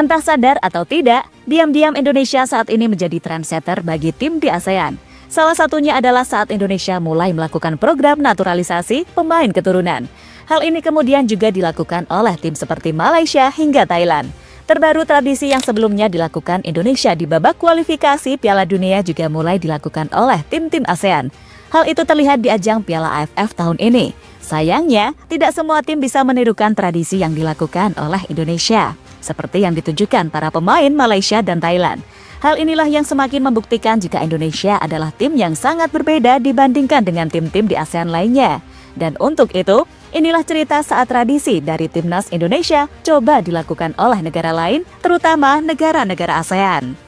Entah sadar atau tidak, diam-diam Indonesia saat ini menjadi trendsetter bagi tim di ASEAN. Salah satunya adalah saat Indonesia mulai melakukan program naturalisasi pemain keturunan. Hal ini kemudian juga dilakukan oleh tim seperti Malaysia hingga Thailand. Terbaru, tradisi yang sebelumnya dilakukan Indonesia di babak kualifikasi Piala Dunia juga mulai dilakukan oleh tim-tim ASEAN. Hal itu terlihat di ajang Piala AFF tahun ini. Sayangnya, tidak semua tim bisa menirukan tradisi yang dilakukan oleh Indonesia, seperti yang ditunjukkan para pemain Malaysia dan Thailand. Hal inilah yang semakin membuktikan jika Indonesia adalah tim yang sangat berbeda dibandingkan dengan tim-tim di ASEAN lainnya. Dan untuk itu, inilah cerita saat tradisi dari Timnas Indonesia coba dilakukan oleh negara lain, terutama negara-negara ASEAN.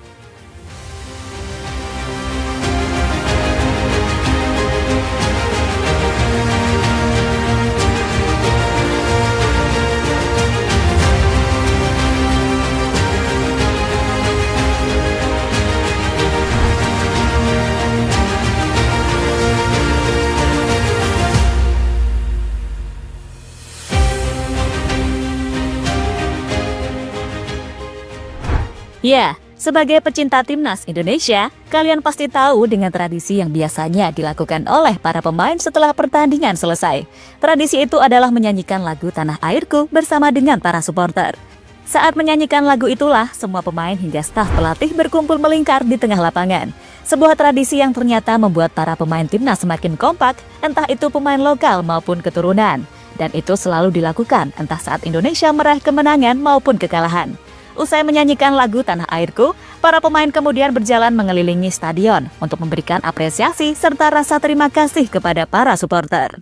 Ya, sebagai pecinta Timnas Indonesia, kalian pasti tahu dengan tradisi yang biasanya dilakukan oleh para pemain setelah pertandingan selesai. Tradisi itu adalah menyanyikan lagu Tanah Airku bersama dengan para supporter. Saat menyanyikan lagu itulah, semua pemain hingga staf pelatih berkumpul melingkar di tengah lapangan. Sebuah tradisi yang ternyata membuat para pemain Timnas semakin kompak, entah itu pemain lokal maupun keturunan. Dan itu selalu dilakukan entah saat Indonesia meraih kemenangan maupun kekalahan. Usai menyanyikan lagu Tanah Airku, para pemain kemudian berjalan mengelilingi stadion untuk memberikan apresiasi serta rasa terima kasih kepada para supporter.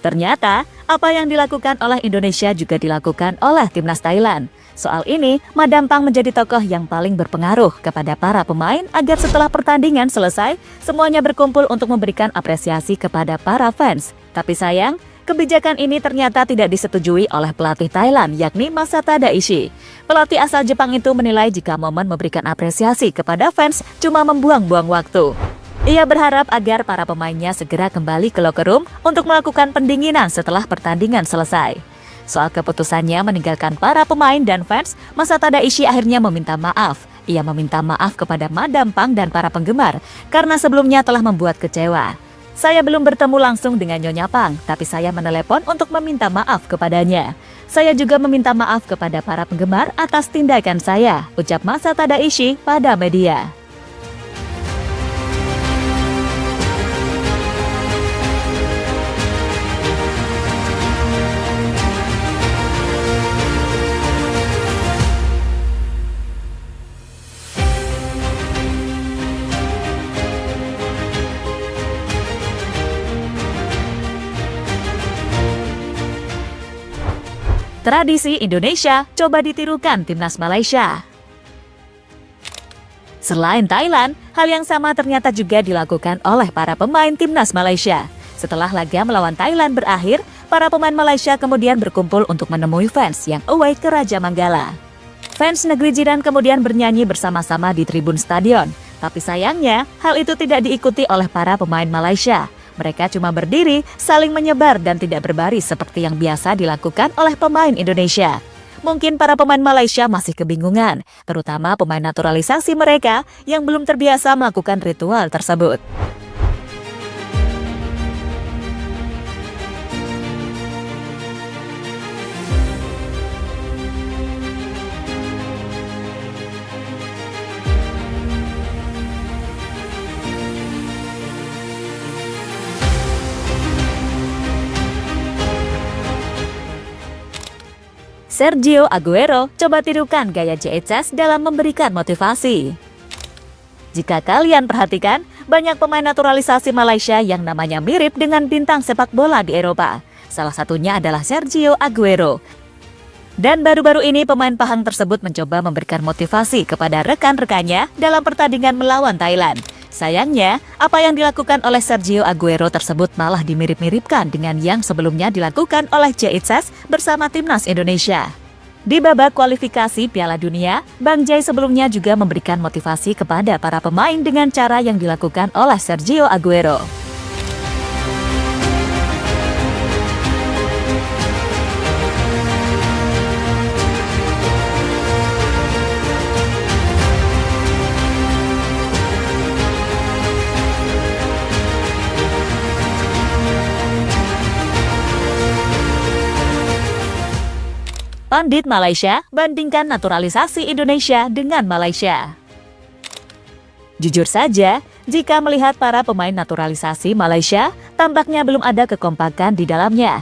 Ternyata, apa yang dilakukan oleh Indonesia juga dilakukan oleh Timnas Thailand. Soal ini, Madam Pang menjadi tokoh yang paling berpengaruh kepada para pemain agar setelah pertandingan selesai, semuanya berkumpul untuk memberikan apresiasi kepada para fans. Tapi sayang, kebijakan ini ternyata tidak disetujui oleh pelatih Thailand, yakni Masata Daishi. Pelatih asal Jepang itu menilai jika momen memberikan apresiasi kepada fans cuma membuang-buang waktu. Ia berharap agar para pemainnya segera kembali ke locker room untuk melakukan pendinginan setelah pertandingan selesai. Soal keputusannya meninggalkan para pemain dan fans, Masata Daishi akhirnya meminta maaf. Ia meminta maaf kepada Madam Pang dan para penggemar karena sebelumnya telah membuat kecewa. Saya belum bertemu langsung dengan Nyonya Pang, tapi saya menelepon untuk meminta maaf kepadanya. Saya juga meminta maaf kepada para penggemar atas tindakan saya, ucap Masata Daishi pada media. Tradisi Indonesia coba ditirukan Timnas Malaysia. Selain Thailand, hal yang sama ternyata juga dilakukan oleh para pemain Timnas Malaysia. Setelah laga melawan Thailand berakhir, para pemain Malaysia kemudian berkumpul untuk menemui fans yang away ke Raja Manggala. Fans negeri jiran kemudian bernyanyi bersama-sama di tribun stadion. Tapi sayangnya, hal itu tidak diikuti oleh para pemain Malaysia. Mereka cuma berdiri, saling menyebar dan tidak berbaris seperti yang biasa dilakukan oleh pemain Indonesia. Mungkin para pemain Malaysia masih kebingungan, terutama pemain naturalisasi mereka yang belum terbiasa melakukan ritual tersebut. Sergio Aguero coba tirukan gaya JHS dalam memberikan motivasi. Jika kalian perhatikan, banyak pemain naturalisasi Malaysia yang namanya mirip dengan bintang sepak bola di Eropa. Salah satunya adalah Sergio Aguero. Dan baru-baru ini pemain Pahang tersebut mencoba memberikan motivasi kepada rekan-rekannya dalam pertandingan melawan Thailand. Sayangnya, apa yang dilakukan oleh Sergio Aguero tersebut malah dimirip-miripkan dengan yang sebelumnya dilakukan oleh Jaitzes bersama timnas Indonesia. Di babak kualifikasi Piala Dunia, Bang Jai sebelumnya juga memberikan motivasi kepada para pemain dengan cara yang dilakukan oleh Sergio Aguero. Pandit Malaysia bandingkan naturalisasi Indonesia dengan Malaysia. Jujur saja, jika melihat para pemain naturalisasi Malaysia, tampaknya belum ada kekompakan di dalamnya.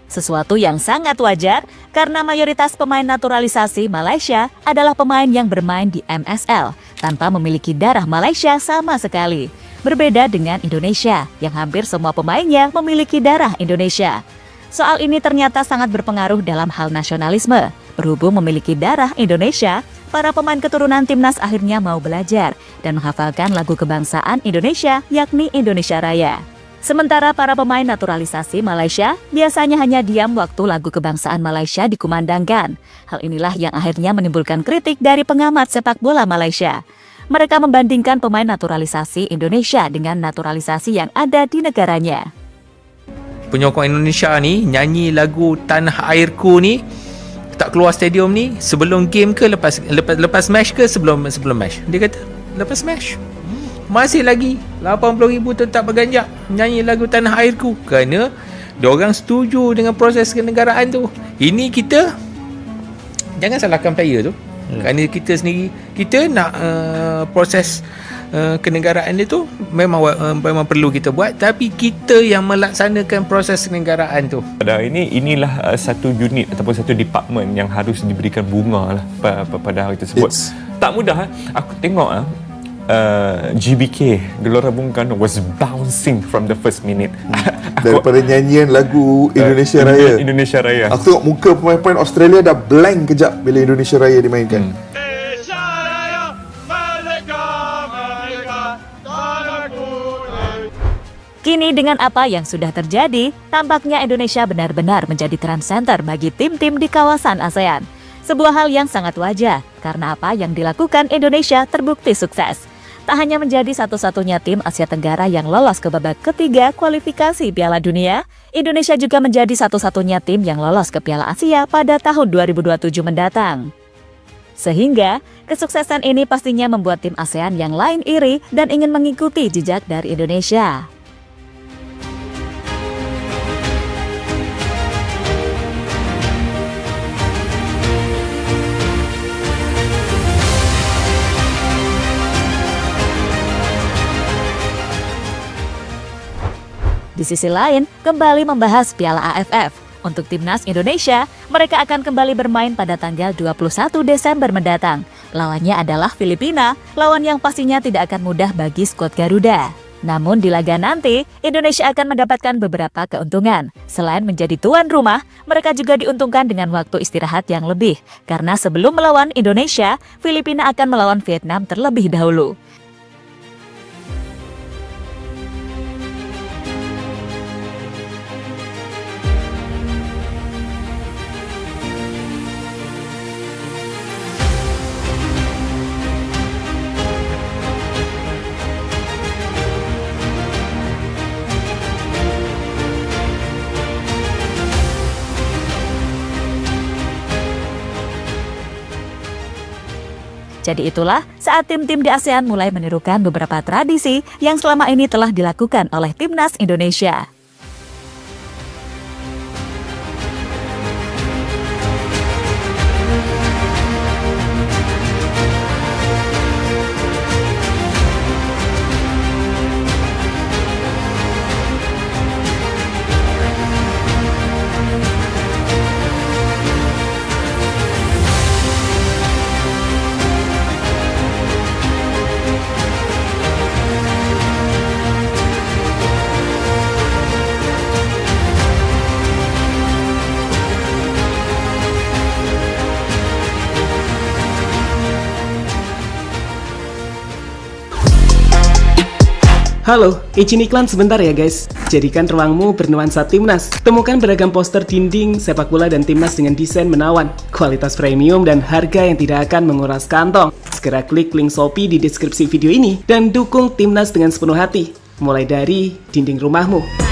Sesuatu yang sangat wajar karena mayoritas pemain naturalisasi Malaysia adalah pemain yang bermain di MSL tanpa memiliki darah Malaysia sama sekali. Berbeda dengan Indonesia yang hampir semua pemainnya memiliki darah Indonesia. Soal ini ternyata sangat berpengaruh dalam hal nasionalisme. Berhubung memiliki darah Indonesia, para pemain keturunan timnas akhirnya mau belajar dan menghafalkan lagu kebangsaan Indonesia, yakni Indonesia Raya. Sementara para pemain naturalisasi Malaysia biasanya hanya diam waktu lagu kebangsaan Malaysia dikumandangkan. Hal inilah yang akhirnya menimbulkan kritik dari pengamat sepak bola Malaysia. Mereka membandingkan pemain naturalisasi Indonesia dengan naturalisasi yang ada di negaranya. Penyokong Indonesia ni nyanyi lagu Tanah Airku ni tak keluar stadium ni sebelum game ke lepas match ke sebelum match. Dia kata lepas match. Masih lagi 80,000 tetap berganjak nyanyi lagu Tanah Airku kerana diorang setuju dengan proses kenegaraan tu. Ini kita jangan salahkan player tu. Kerana kita sendiri kita nak proses kenegaraan itu memang perlu kita buat, tapi kita yang melaksanakan proses kenegaraan tu. Pada hari ini inilah satu unit ataupun satu department yang harus diberikan bunga lah pada hari tersebut. Tak mudah. Aku tengok GBK Gelora Bung Karno was bouncing from the first minute. Daripada nyanyian lagu Indonesia Raya. Indonesia Raya. Aku tengok muka pemain-pemain Australia dah blank kejap bila Indonesia Raya dimainkan. Kini dengan apa yang sudah terjadi, tampaknya Indonesia benar-benar menjadi trend center bagi tim-tim di kawasan ASEAN. Sebuah hal yang sangat wajar, karena apa yang dilakukan Indonesia terbukti sukses. Tak hanya menjadi satu-satunya tim Asia Tenggara yang lolos ke babak ketiga kualifikasi Piala Dunia, Indonesia juga menjadi satu-satunya tim yang lolos ke Piala Asia pada tahun 2027 mendatang. Sehingga, kesuksesan ini pastinya membuat tim ASEAN yang lain iri dan ingin mengikuti jejak dari Indonesia. Di sisi lain, kembali membahas Piala AFF. Untuk timnas Indonesia, mereka akan kembali bermain pada tanggal 21 Desember mendatang. Lawannya adalah Filipina, lawan yang pastinya tidak akan mudah bagi skuad Garuda. Namun di laga nanti, Indonesia akan mendapatkan beberapa keuntungan. Selain menjadi tuan rumah, mereka juga diuntungkan dengan waktu istirahat yang lebih. Karena sebelum melawan Indonesia, Filipina akan melawan Vietnam terlebih dahulu. Jadi itulah saat tim-tim di ASEAN mulai menirukan beberapa tradisi yang selama ini telah dilakukan oleh timnas Indonesia. Halo, izin iklan sebentar ya guys. Jadikan ruangmu bernuansa Timnas. Temukan beragam poster dinding, sepak bola dan Timnas dengan desain menawan, kualitas premium dan harga yang tidak akan menguras kantong. Segera klik link Shopee di deskripsi video ini dan dukung Timnas dengan sepenuh hati. Mulai dari dinding rumahmu.